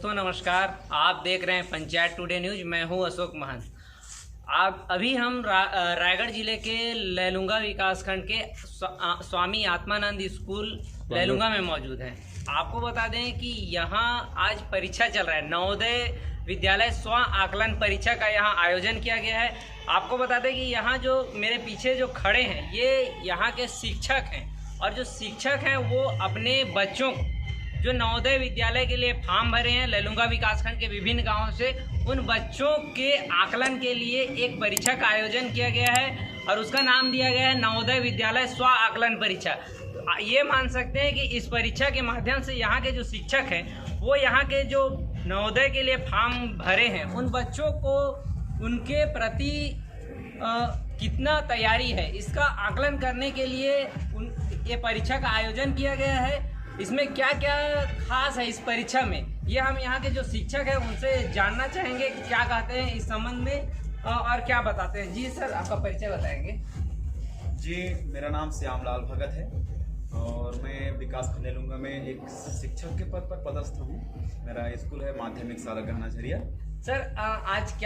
दोस्तों नमस्कार। आप देख रहे हैं पंचायत टुडे न्यूज। मैं हूं अशोक महंत। आप अभी हम रायगढ़ जिले के लैलूंगा विकासखंड के स्वामी आत्मानंद स्कूल लैलूंगा में मौजूद हैं। आपको बता दें कि यहां आज परीक्षा चल रहा है। नवोदय विद्यालय स्व आकलन परीक्षा का यहां आयोजन किया गया है। आपको बता दें कि यहाँ जो मेरे पीछे जो खड़े हैं ये यहाँ के शिक्षक हैं, और जो शिक्षक हैं वो अपने बच्चों को जो नवोदय विद्यालय के लिए फॉर्म भरे हैं लैलूंगा विकासखंड के विभिन्न गांवों से, उन बच्चों के आकलन के लिए एक परीक्षा का आयोजन किया गया है और उसका नाम दिया गया है नवोदय विद्यालय स्व आकलन परीक्षा। तो ये मान सकते हैं कि इस परीक्षा के माध्यम से यहाँ के जो शिक्षक हैं वो यहाँ के जो नवोदय के लिए फॉर्म भरे हैं उन बच्चों को उनके प्रति कितना तैयारी है इसका आकलन करने के लिए ये परीक्षा का आयोजन किया गया है। इसमें क्या क्या खास है इस परीक्षा में, ये हम यहाँ के जो शिक्षक हैं उनसे जानना चाहेंगे कि क्या कहते हैं इस संबंध में और क्या बताते हैं। जी सर, आपका परिचय बताएंगे। जी, मेरा नाम श्यामलाल भगत है और मैं विकासखंड लैलूंगा में एक शिक्षक के पद पर पदस्थ हूँ। मेरा स्कूल है माध्यमिक शाला गहना झरिया। सर, आज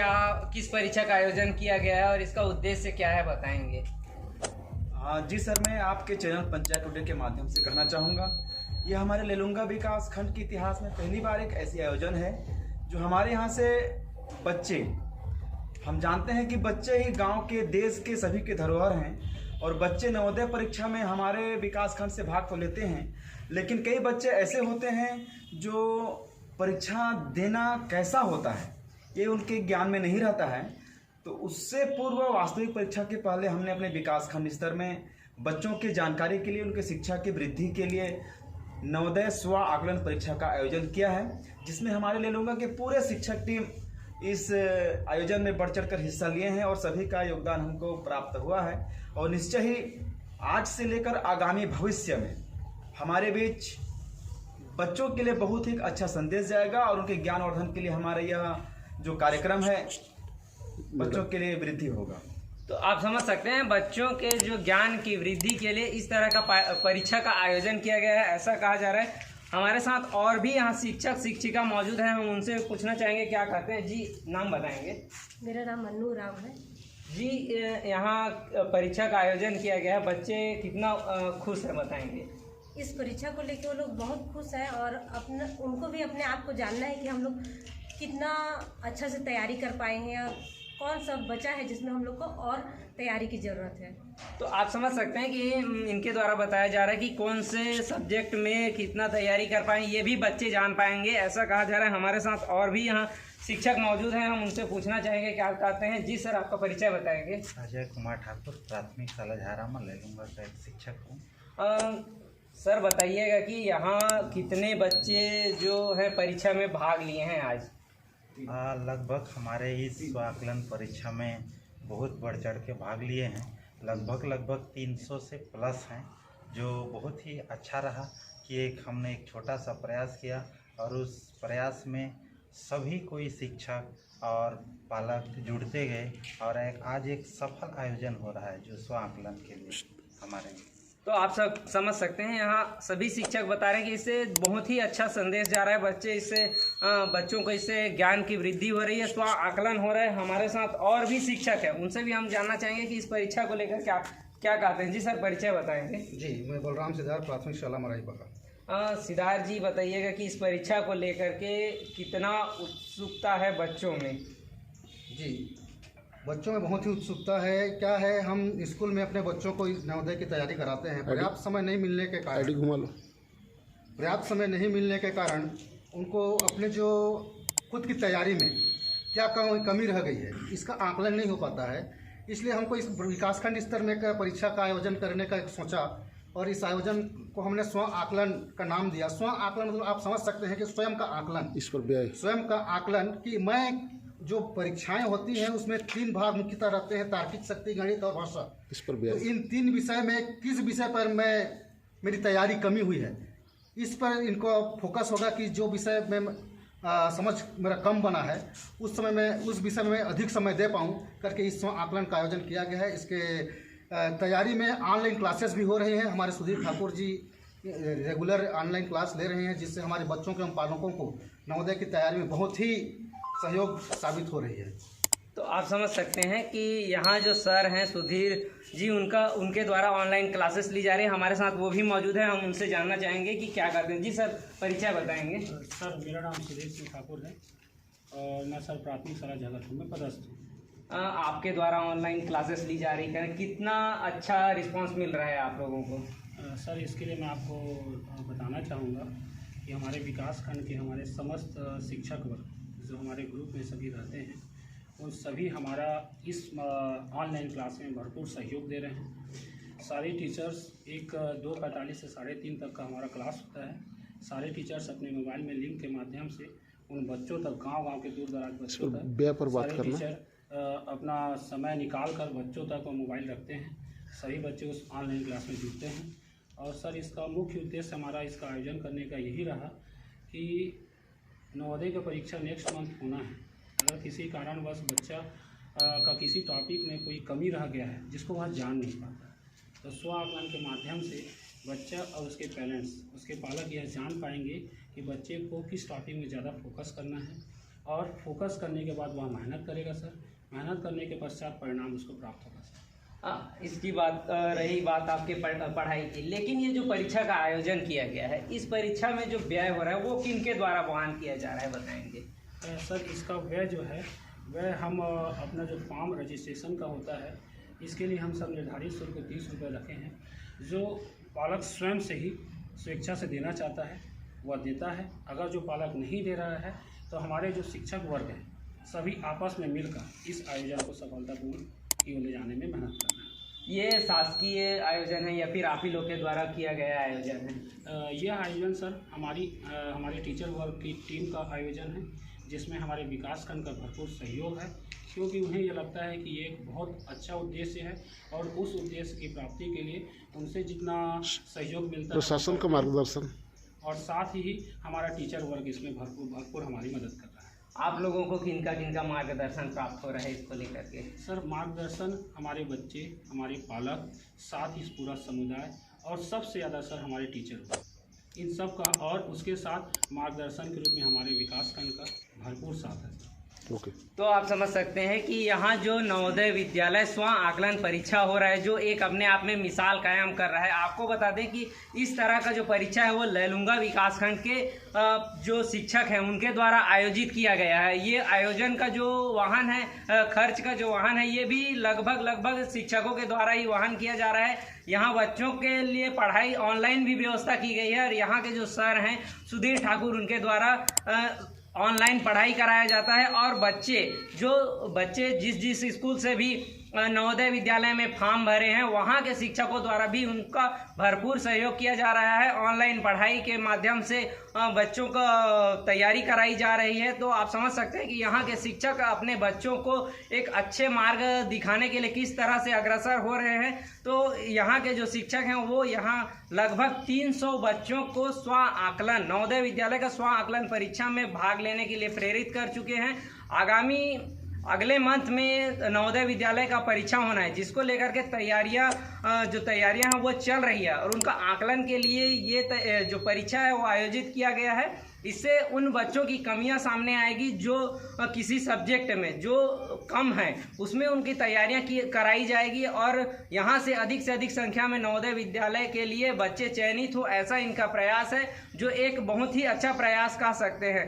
किस परीक्षा का आयोजन किया गया है और इसका उद्देश्य क्या है, बताएंगे। जी सर, मैं आपके चैनल पंचायत टुडे के माध्यम से कहना चाहूँगा, ये हमारे लैलूंगा विकास खंड के इतिहास में पहली बार एक ऐसी आयोजन है जो हमारे यहाँ से बच्चे, हम जानते हैं कि बच्चे ही गांव के देश के सभी के धरोहर हैं और बच्चे नवोदय परीक्षा में हमारे विकास खंड से भाग तो लेते हैं, लेकिन कई बच्चे ऐसे होते हैं जो परीक्षा देना कैसा होता है ये उनके ज्ञान में नहीं रहता है। तो उससे पूर्व वास्तविक परीक्षा के पहले हमने अपने विकास खंड स्तर में बच्चों की जानकारी के लिए, उनके शिक्षा की वृद्धि के लिए नवोदय स्व आकलन परीक्षा का आयोजन किया है, जिसमें हमारे लैलूंगा के पूरे शिक्षक टीम इस आयोजन में बढ़ चढ़कर हिस्सा लिए हैं और सभी का योगदान हमको प्राप्त हुआ है। और निश्चय ही आज से लेकर आगामी भविष्य में हमारे बीच बच्चों के लिए बहुत ही अच्छा संदेश जाएगा और उनके ज्ञानवर्धन के लिए हमारा यह जो कार्यक्रम है बच्चों के लिए वृद्धि होगा। तो आप समझ सकते हैं बच्चों के जो ज्ञान की वृद्धि के लिए इस तरह का परीक्षा का आयोजन किया गया है, ऐसा कहा जा रहा है। हमारे साथ और भी यहाँ शिक्षक शिक्षिका मौजूद हैं, हम उनसे पूछना चाहेंगे क्या कहते हैं। जी, नाम बताएंगे। मेरा नाम मन्नू राम है। जी, यहाँ परीक्षा का आयोजन किया गया है, बच्चे कितना खुश है, बताएंगे। इस परीक्षा को लेकर वो लोग बहुत खुश हैं और उनको भी अपने आप को जानना है कि हम लोग कितना अच्छा से तैयारी कर पाए हैं या कौन सा बचा है जिसमें हम लोग को और तैयारी की ज़रूरत है। तो आप समझ सकते हैं कि इनके द्वारा बताया जा रहा है कि कौन से सब्जेक्ट में कितना तैयारी कर पाए, ये भी बच्चे जान पाएंगे, ऐसा कहा जा रहा है। हमारे साथ और भी यहाँ शिक्षक मौजूद हैं, हम उनसे पूछना चाहेंगे क्या कहते हैं। जी सर, आपका परिचय बताएंगे। अजय कुमार ठाकुर, प्राथमिक शाला झारामा लैलूंगा का एक शिक्षक हूँ। सर, बताइएगा कि यहाँ कितने बच्चे जो है परीक्षा में भाग लिए हैं आज। लगभग हमारे इस स्व आकलन परीक्षा में बहुत बढ़ चढ़ के भाग लिए हैं। लगभग 300 से प्लस हैं, जो बहुत ही अच्छा रहा कि हमने एक छोटा सा प्रयास किया और उस प्रयास में सभी कोई शिक्षक और पालक जुड़ते गए और आज एक सफल आयोजन हो रहा है जो स्व आकलन के लिए हमारे। तो आप सब समझ सकते हैं यहाँ सभी शिक्षक बता रहे हैं कि इससे बहुत ही अच्छा संदेश जा रहा है, बच्चों को इससे ज्ञान की वृद्धि हो रही है, स्व आकलन हो रहा है। हमारे साथ और भी शिक्षक हैं, उनसे भी हम जानना चाहेंगे कि इस परीक्षा को लेकर क्या कहते हैं। जी सर, परिचय बताएंगे। जी, मैं बलराम सिद्धार्थ, प्राथमिक शाला मराई बगा। सिद्धार्थ जी, बताइएगा कि इस परीक्षा को लेकर के कितना उत्सुकता है बच्चों में। जी, बच्चों में बहुत ही उत्सुकता है। क्या है, हम स्कूल में अपने बच्चों को नवोदय की तैयारी कराते हैं। पर्याप्त समय नहीं मिलने के कारण उनको अपने जो खुद की तैयारी में क्या कमी रह गई है इसका आकलन नहीं हो पाता है। इसलिए हमको इस विकासखंड स्तर में परीक्षा का आयोजन करने का एक सोचा और इस आयोजन को हमने स्व आकलन का नाम दिया। स्व आकलन मतलब आप समझ सकते हैं कि स्वयं का आकलन, इस पर स्वयं का आकलन कि मैं जो परीक्षाएं होती हैं उसमें 3 भाग मुख्यतः रहते हैं, तार्किक शक्ति, गणित और भाषा। इस पर तो इन 3 विषय में किस विषय पर मेरी तैयारी कमी हुई है, इस पर इनको फोकस होगा कि जो विषय में समझ मेरा कम बना है उस समय में उस विषय में अधिक समय दे पाऊँ करके इस आकलन का आयोजन किया गया है। इसके तैयारी में ऑनलाइन क्लासेस भी हो रही हैं। हमारे Sudhir Thakur ji regular online class ले रहे हैं, जिससे हमारे बच्चों के एवं पालकों को नवोदय की तैयारी में बहुत ही सहयोग साबित हो रही है। तो आप समझ सकते हैं कि यहाँ जो सर हैं सुधीर जी, उनके द्वारा ऑनलाइन क्लासेस ली जा रही है। हमारे साथ वो भी मौजूद है, हम उनसे जानना चाहेंगे कि क्या करते हैं। जी सर, परिचय बताएंगे। सर, मेरा नाम सुधीर सिंह ठाकुर है और मैं सर प्राथमिक शाला जगतपुर में पदस्थ हूँ। आपके द्वारा ऑनलाइन क्लासेस ली जा रही है, कितना अच्छा रिस्पांस मिल रहा है आप लोगों को? सर, इसके लिए मैं आपको बताना चाहूँगा कि हमारे विकास खंड के हमारे समस्त शिक्षक वर्ग जो हमारे ग्रुप में सभी रहते हैं, उन सभी हमारा इस ऑनलाइन क्लास में भरपूर सहयोग दे रहे हैं। सारे टीचर्स 2:45 से 3:30 तक का हमारा क्लास होता है। सारे टीचर्स अपने मोबाइल में लिंक के माध्यम से उन बच्चों तक, गांव-गांव के दूर दराज बच्चों तक सारे टीचर अपना समय निकाल कर बच्चों तक वो मोबाइल रखते हैं। सभी बच्चे उस ऑनलाइन क्लास में जुड़ते हैं। और सर, इसका मुख्य उद्देश्य हमारा इसका आयोजन करने का यही रहा कि नवोदय की परीक्षा नेक्स्ट मंथ होना है। अगर किसी कारणवश बच्चा का किसी टॉपिक में कोई कमी रह गया है जिसको वह जान नहीं पाता, तो स्व आकलन के माध्यम से बच्चा और उसके पेरेंट्स, उसके पालक यह जान पाएंगे कि बच्चे को किस टॉपिक में ज़्यादा फोकस करना है। और फोकस करने के बाद वह मेहनत करेगा सर। मेहनत करने के पश्चात परिणाम उसको प्राप्त होगा सर। इसकी बात रही बात आपके पढ़ाई की, लेकिन ये जो परीक्षा का आयोजन किया गया है, इस परीक्षा में जो व्यय हो रहा है वो किनके द्वारा वहन किया जा रहा है, बताएंगे? सर, इसका व्यय जो है वह हम अपना जो फॉर्म रजिस्ट्रेशन का होता है, इसके लिए हम सब निर्धारित शुल्क 30 रुपये रखे हैं। जो पालक स्वयं से ही स्वेच्छा से देना चाहता है वह देता है। अगर जो पालक नहीं दे रहा है तो हमारे जो शिक्षक वर्ग हैं सभी आपस में मिलकर इस आयोजन को सफलतापूर्ण की ओर ले जाने में मेहनत करना है। ये शासकीय आयोजन है या फिर आप ही लोग के द्वारा किया गया आयोजन है? यह आयोजन सर हमारे टीचर वर्ग की टीम का आयोजन है, जिसमें हमारे विकास खंड का भरपूर सहयोग है, क्योंकि उन्हें यह लगता है कि ये एक बहुत अच्छा उद्देश्य है और उस उद्देश्य की प्राप्ति के लिए उनसे जितना सहयोग मिलता है, प्रशासन का मार्गदर्शन और साथ ही हमारा टीचर वर्ग इसमें भरपूर हमारी मदद कर रहा है। आप लोगों को किनका मार्गदर्शन प्राप्त हो रहा है इसको लेकर के? सर, मार्गदर्शन हमारे बच्चे, हमारे पालक, साथ ही पूरा समुदाय और सबसे ज़्यादा सर हमारे टीचर वर्ग, इन सब का, और उसके साथ मार्गदर्शन के रूप में हमारे विकास खंड का भरपूर साथ है। ओके। तो आप समझ सकते हैं कि यहाँ जो नवोदय विद्यालय स्व आकलन परीक्षा हो रहा है, जो एक अपने आप में मिसाल कायम कर रहा है। आपको बता दें कि इस तरह का जो परीक्षा है वो लैलूंगा विकासखंड के जो शिक्षक हैं उनके द्वारा आयोजित किया गया है। ये आयोजन का जो वाहन है, खर्च का जो वाहन है, ये भी लगभग शिक्षकों के द्वारा ही वहन किया जा रहा है। यहाँ बच्चों के लिए पढ़ाई ऑनलाइन भी व्यवस्था की गई है और यहाँ के जो सर हैं सुधीर ठाकुर, उनके द्वारा ऑनलाइन पढ़ाई कराया जाता है। और बच्चे जिस स्कूल से भी नवोदय विद्यालय में फॉर्म भरे हैं, वहाँ के शिक्षकों द्वारा भी उनका भरपूर सहयोग किया जा रहा है। ऑनलाइन पढ़ाई के माध्यम से बच्चों को तैयारी कराई जा रही है। तो आप समझ सकते हैं कि यहाँ के शिक्षक अपने बच्चों को एक अच्छे मार्ग दिखाने के लिए किस तरह से अग्रसर हो रहे हैं। तो यहाँ के जो शिक्षक हैं वो यहाँ लगभग 300 बच्चों को स्व आकलन, नवोदय विद्यालय का स्व आकलन परीक्षा में भाग लेने के लिए प्रेरित कर चुके हैं। अगले मंथ में नवोदय विद्यालय का परीक्षा होना है, जिसको लेकर के तैयारियां हैं वो चल रही है। और उनका आकलन के लिए ये जो परीक्षा है वो आयोजित किया गया है। इससे उन बच्चों की कमियां सामने आएगी जो किसी सब्जेक्ट में जो कम है, उसमें उनकी तैयारियां कराई जाएगी और यहाँ से अधिक संख्या में नवोदय विद्यालय के लिए बच्चे चयनित हो, ऐसा इनका प्रयास है, जो एक बहुत ही अच्छा प्रयास कह सकते हैं।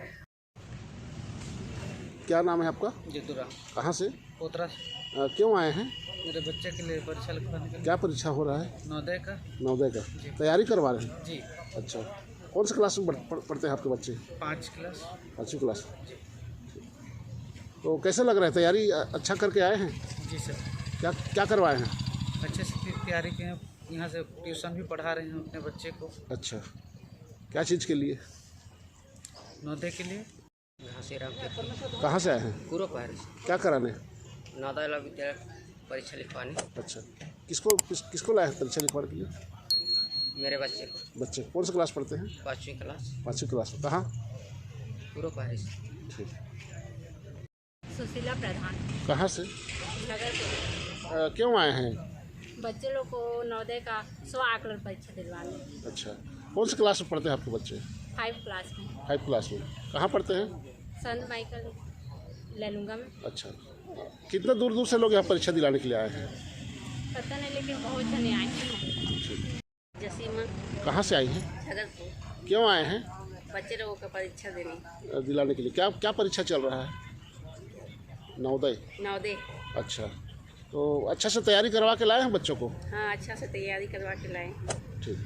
क्या नाम है आपका? जितुरा। कहाँ से? पोतरा। क्यों आए हैं? मेरे बच्चे के लिए परीक्षा लिखवाने के लिए। क्या परीक्षा हो रहा है? नवोदय का। नवोदय का तैयारी करवा रहे हैं? जी। अच्छा, कौन सी क्लास में पढ़ते हैं आपके बच्चे? 5 क्लास। 5वीं क्लास। तो कैसे लग रहा है, तैयारी अच्छा करके आए हैं? जी सर। क्या करवाए हैं? अच्छे से तैयारी की हैं, यहाँ से ट्यूशन भी पढ़ा रहे हैं अपने बच्चे को। अच्छा, क्या चीज़ के लिए? नवोदय के लिए। कहाँ से आए हैं? पूर्व पहाड़ी। क्या कराने? नवोदय विद्यालय परीक्षा लिखवाने। अच्छा, किसको लाए हैं परीक्षा लिखवाने के लिए? मेरे बच्चे को। बच्चे कौन सी क्लास पढ़ते हैं? 5वीं क्लास। 5वीं क्लास। कहाँ? पूर्व पहाड़ी। ठीक। सुशीला प्रधान। कहाँ से? नगर। क्यों आए हैं? बच्चे लोग को नवोदय का स्व आकलन परीक्षा दिलवाने। अच्छा, कौन सी क्लास में पढ़ते हैं आपके बच्चे? 5 क्लास में। 5 क्लास में। कहाँ पढ़ते हैं? संत माइकल लैलूंगा में। अच्छा, कितना दूर दूर से लोग यहाँ परीक्षा दिलाने के लिए आए हैं? पता नहीं, लेकिन बहुत जने आए हैं। जसीमा। कहाँ से आई हैं? छगलपुर। क्यों आए हैं? बच्चे लोगों का परीक्षा देने दिलाने के लिए। क्या क्या परीक्षा चल रहा है? नवोदय। नवोदय। अच्छा, तो अच्छा से तैयारी करवा के लाए हैं बच्चों को? हाँ, अच्छा से तैयारी करवा के लाए। ठीक।